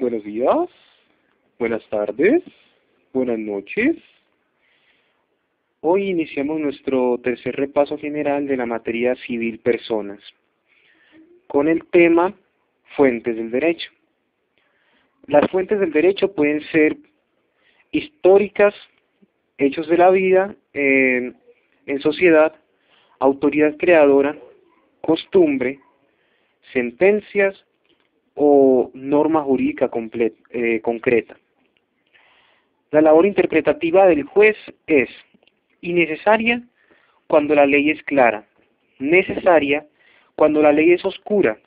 Buenos días, buenas tardes, buenas noches. Hoy iniciamos nuestro tercer repaso general de la materia civil personas, con el tema fuentes del derecho. Las fuentes del derecho pueden ser históricas, hechos de la vida en sociedad, autoridad creadora, costumbre, sentencias o norma jurídica concreta. La labor interpretativa del juez es innecesaria cuando la ley es clara, necesaria cuando la ley es oscura,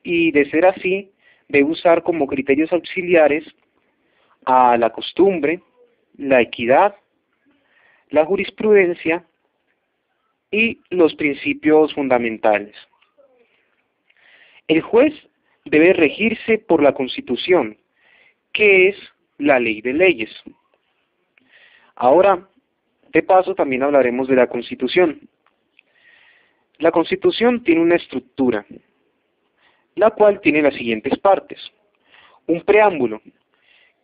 y de ser así, debe usar como criterios auxiliares a la costumbre, la equidad, la jurisprudencia y los principios fundamentales. El juez debe regirse por la Constitución, que es la ley de leyes. Ahora, de paso, también hablaremos de la Constitución. La Constitución tiene una estructura, la cual tiene las siguientes partes. Un preámbulo,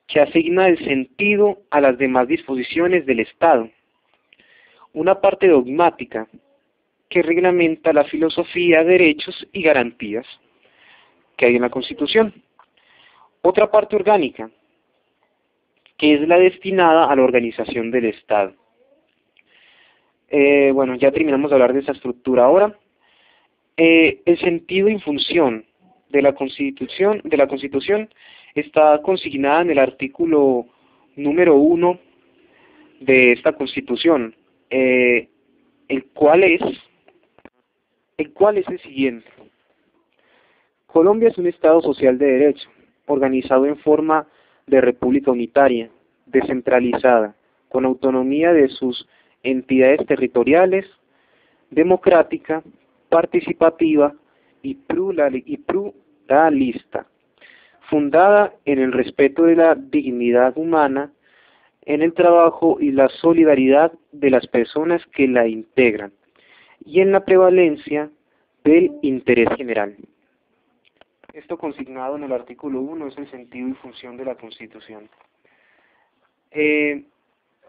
que asigna el sentido a las demás disposiciones del Estado. Una parte dogmática, que reglamenta la filosofía, derechos y garantías que hay en la Constitución. Otra parte orgánica, que es la destinada a la organización del Estado. Bueno, ya terminamos de hablar de esa estructura. Ahora, el sentido y función de la Constitución está consignada en el artículo número 1 de esta Constitución, el cual es el siguiente. Colombia es un Estado social de derecho, organizado en forma de república unitaria, descentralizada, con autonomía de sus entidades territoriales, democrática, participativa y pluralista, fundada en el respeto de la dignidad humana, en el trabajo y la solidaridad de las personas que la integran, y en la prevalencia del interés general. Esto consignado en el artículo 1 es el sentido y función de la Constitución.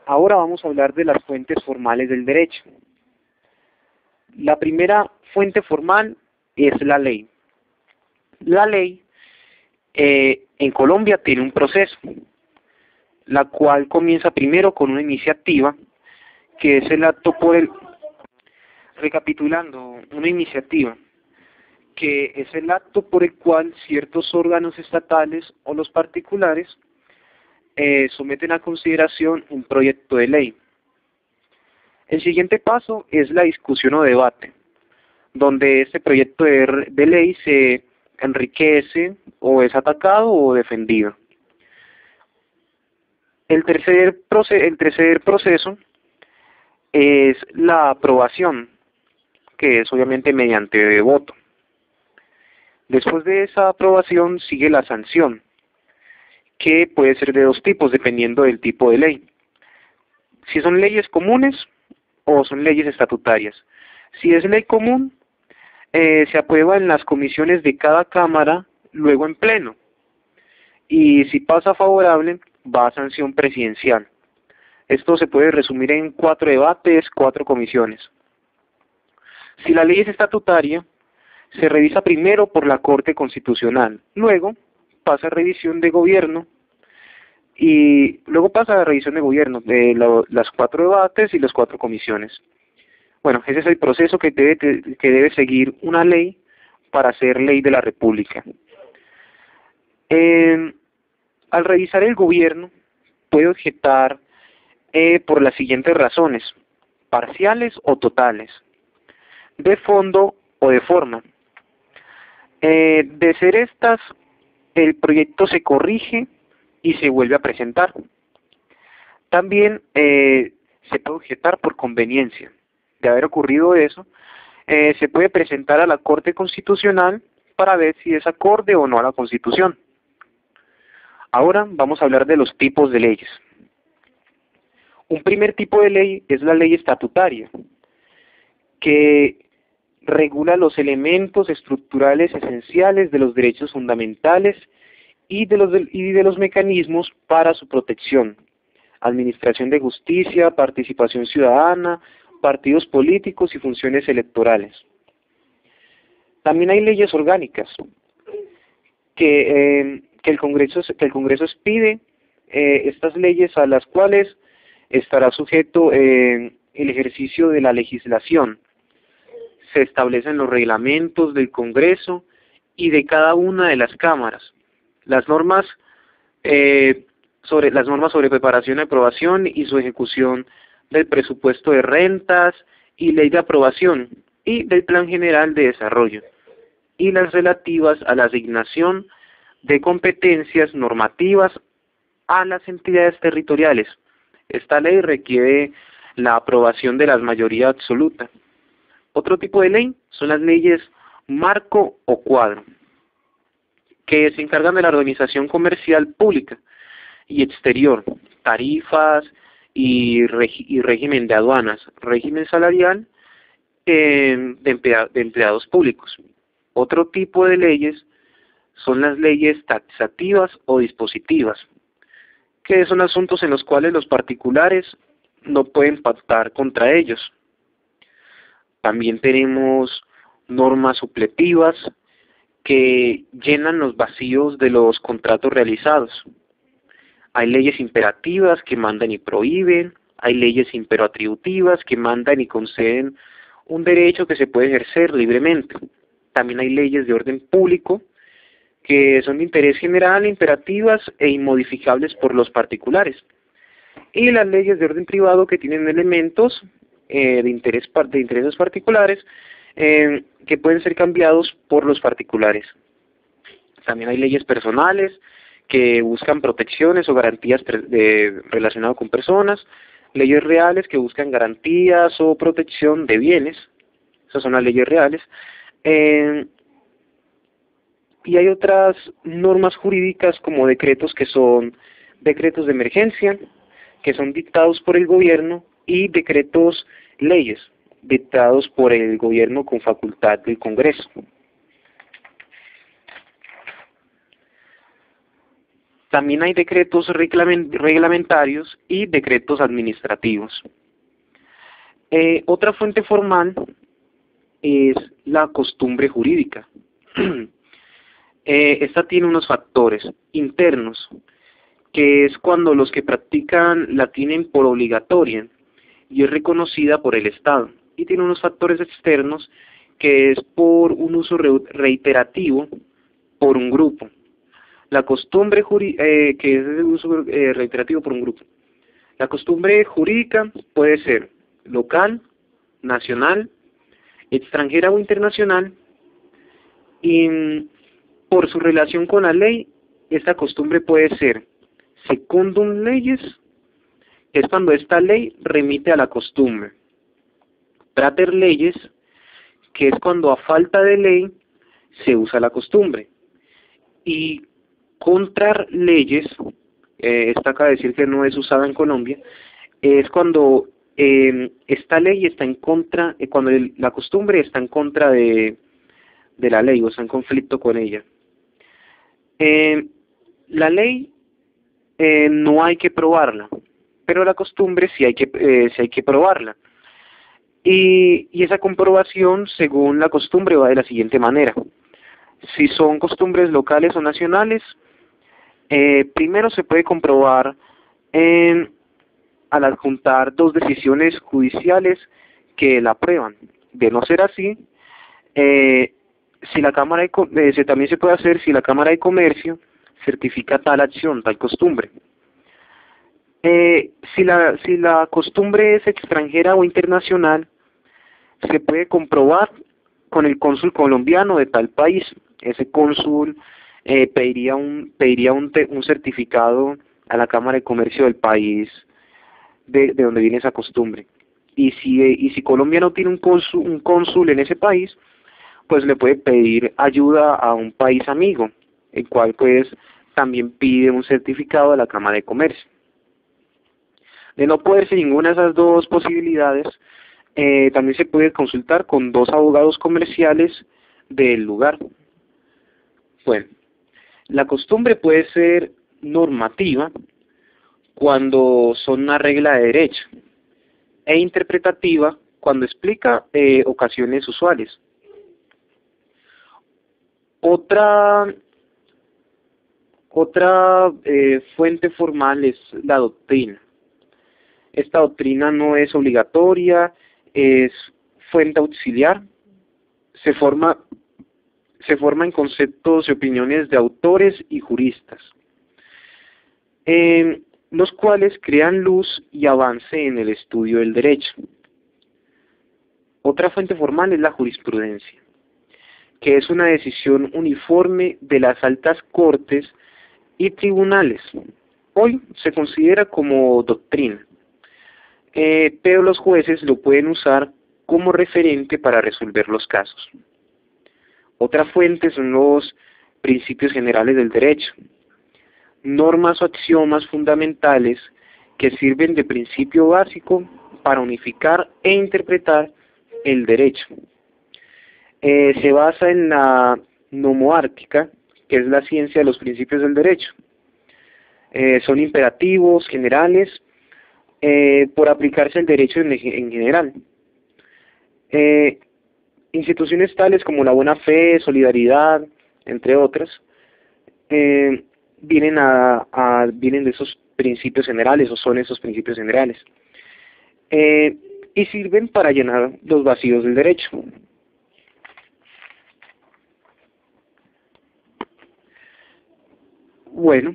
Ahora vamos a hablar de las fuentes formales del derecho. La primera fuente formal es la ley. La ley en Colombia tiene un proceso, la cual comienza primero con una iniciativa, que es el acto por el... Recapitulando, una iniciativa, que es el acto por el cual ciertos órganos estatales o los particulares someten a consideración un proyecto de ley. El siguiente paso es la discusión o debate, donde este proyecto de ley se enriquece o es atacado o defendido. El tercer proceso es la aprobación, que es obviamente mediante voto. Después de esa aprobación sigue la sanción, que puede ser de dos tipos dependiendo del tipo de ley. Si son leyes comunes o son leyes estatutarias. Si es ley común, se aprueba en las comisiones de cada cámara, luego en pleno. Y si pasa favorable, va a sanción presidencial. Esto se puede resumir en 4 debates, 4 comisiones. Si la ley es estatutaria, se revisa primero por la Corte Constitucional, luego pasa a revisión de gobierno, y luego pasa a revisión de gobierno de las 4 debates y las 4 comisiones. Bueno, ese es el proceso que debe seguir una ley para ser ley de la República. Al revisar el gobierno, puede objetar por las siguientes razones: parciales o totales, de fondo o de forma. De ser estas, el proyecto se corrige y se vuelve a presentar. También se puede objetar por conveniencia. De haber ocurrido eso, se puede presentar a la Corte Constitucional para ver si es acorde o no a la Constitución. Ahora vamos a hablar de los tipos de leyes. Un primer tipo de ley es la ley estatutaria, que regula los elementos estructurales esenciales de los derechos fundamentales y de los mecanismos para su protección: administración de justicia, participación ciudadana, partidos políticos y funciones electorales. También hay leyes orgánicas que el Congreso expide, estas leyes a las cuales estará sujeto el ejercicio de la legislación. Se establecen los reglamentos del Congreso y de cada una de las cámaras, las normas sobre preparación, aprobación y su ejecución del presupuesto de rentas y ley de aprobación y del Plan General de Desarrollo, y las relativas a la asignación de competencias normativas a las entidades territoriales. Esta ley requiere la aprobación de la mayoría absoluta. Otro tipo de ley son las leyes marco o cuadro, que se encargan de la organización comercial pública y exterior, tarifas y régimen de aduanas, régimen salarial de empleados públicos. Otro tipo de leyes son las leyes taxativas o dispositivas, que son asuntos en los cuales los particulares no pueden pactar contra ellos. También tenemos normas supletivas que llenan los vacíos de los contratos realizados. Hay leyes imperativas que mandan y prohíben, hay leyes imperatributivas que mandan y conceden un derecho que se puede ejercer libremente. También hay leyes de orden público que son de interés general, imperativas e inmodificables por los particulares. Y las leyes de orden privado que tienen elementos de intereses particulares que pueden ser cambiados por los particulares. También hay leyes personales que buscan protecciones o garantías relacionadas con personas, leyes reales que buscan garantías o protección de bienes, esas son las leyes reales, y hay otras normas jurídicas como decretos que son decretos de emergencia, que son dictados por el gobierno, y decretos leyes, dictados por el gobierno con facultad del Congreso. También hay decretos reglamentarios y decretos administrativos. Otra fuente formal es la costumbre jurídica. Esta tiene unos factores internos, que es cuando los que practican la tienen por obligatoria y es reconocida por el Estado, y tiene unos factores externos, que es por un uso reiterativo por un grupo. La costumbre que es el uso reiterativo por un grupo. La costumbre jurídica puede ser local, nacional, extranjera o internacional, y por su relación con la ley, esta costumbre puede ser secundum leyes, que es cuando esta ley remite a la costumbre; prater leyes, que es cuando a falta de ley se usa la costumbre; y contrar leyes, esta acaba de decir que no es usada en Colombia, es cuando esta ley está en contra, cuando la costumbre está en contra de la ley o está en conflicto con ella. La ley no hay que probarla, pero la costumbre sí hay que probarla. Y esa comprobación, según la costumbre, va de la siguiente manera. Si son costumbres locales o nacionales, primero se puede comprobar al adjuntar dos decisiones judiciales que la prueban. De no ser así, si la Cámara también se puede hacer si la Cámara de Comercio certifica tal acción, tal costumbre. Si la costumbre es extranjera o internacional, se puede comprobar con el cónsul colombiano de tal país. Ese cónsul pediría un certificado a la Cámara de Comercio del país de donde viene esa costumbre. Y si Colombia no tiene un cónsul en ese país, pues le puede pedir ayuda a un país amigo, el cual pues también pide un certificado a la Cámara de Comercio. De no poderse ninguna de esas dos posibilidades, también se puede consultar con dos abogados comerciales del lugar. Bueno, La costumbre puede ser normativa cuando son una regla de derecho e interpretativa cuando explica ocasiones usuales. Otra fuente formal es la doctrina. Esta doctrina no es obligatoria, es fuente auxiliar, se forma en conceptos y opiniones de autores y juristas, los cuales crean luz y avance en el estudio del derecho. Otra fuente formal es la jurisprudencia, que es una decisión uniforme de las altas cortes y tribunales. Hoy se considera como doctrina, pero los jueces lo pueden usar como referente para resolver los casos. Otra fuente son los principios generales del derecho, normas o axiomas fundamentales que sirven de principio básico para unificar e interpretar el derecho. Se basa en la nomoártica, que es la ciencia de los principios del derecho. Son imperativos generales por aplicarse al derecho en general. Instituciones tales como la buena fe, solidaridad, entre otras, vienen de esos principios generales, o son esos principios generales, y sirven para llenar los vacíos del derecho. Bueno,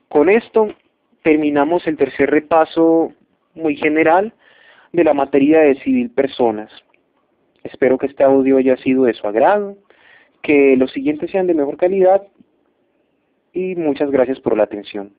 con esto terminamos el tercer repaso muy general de la materia de civil personas. Espero que este audio haya sido de su agrado, que los siguientes sean de mejor calidad y muchas gracias por la atención.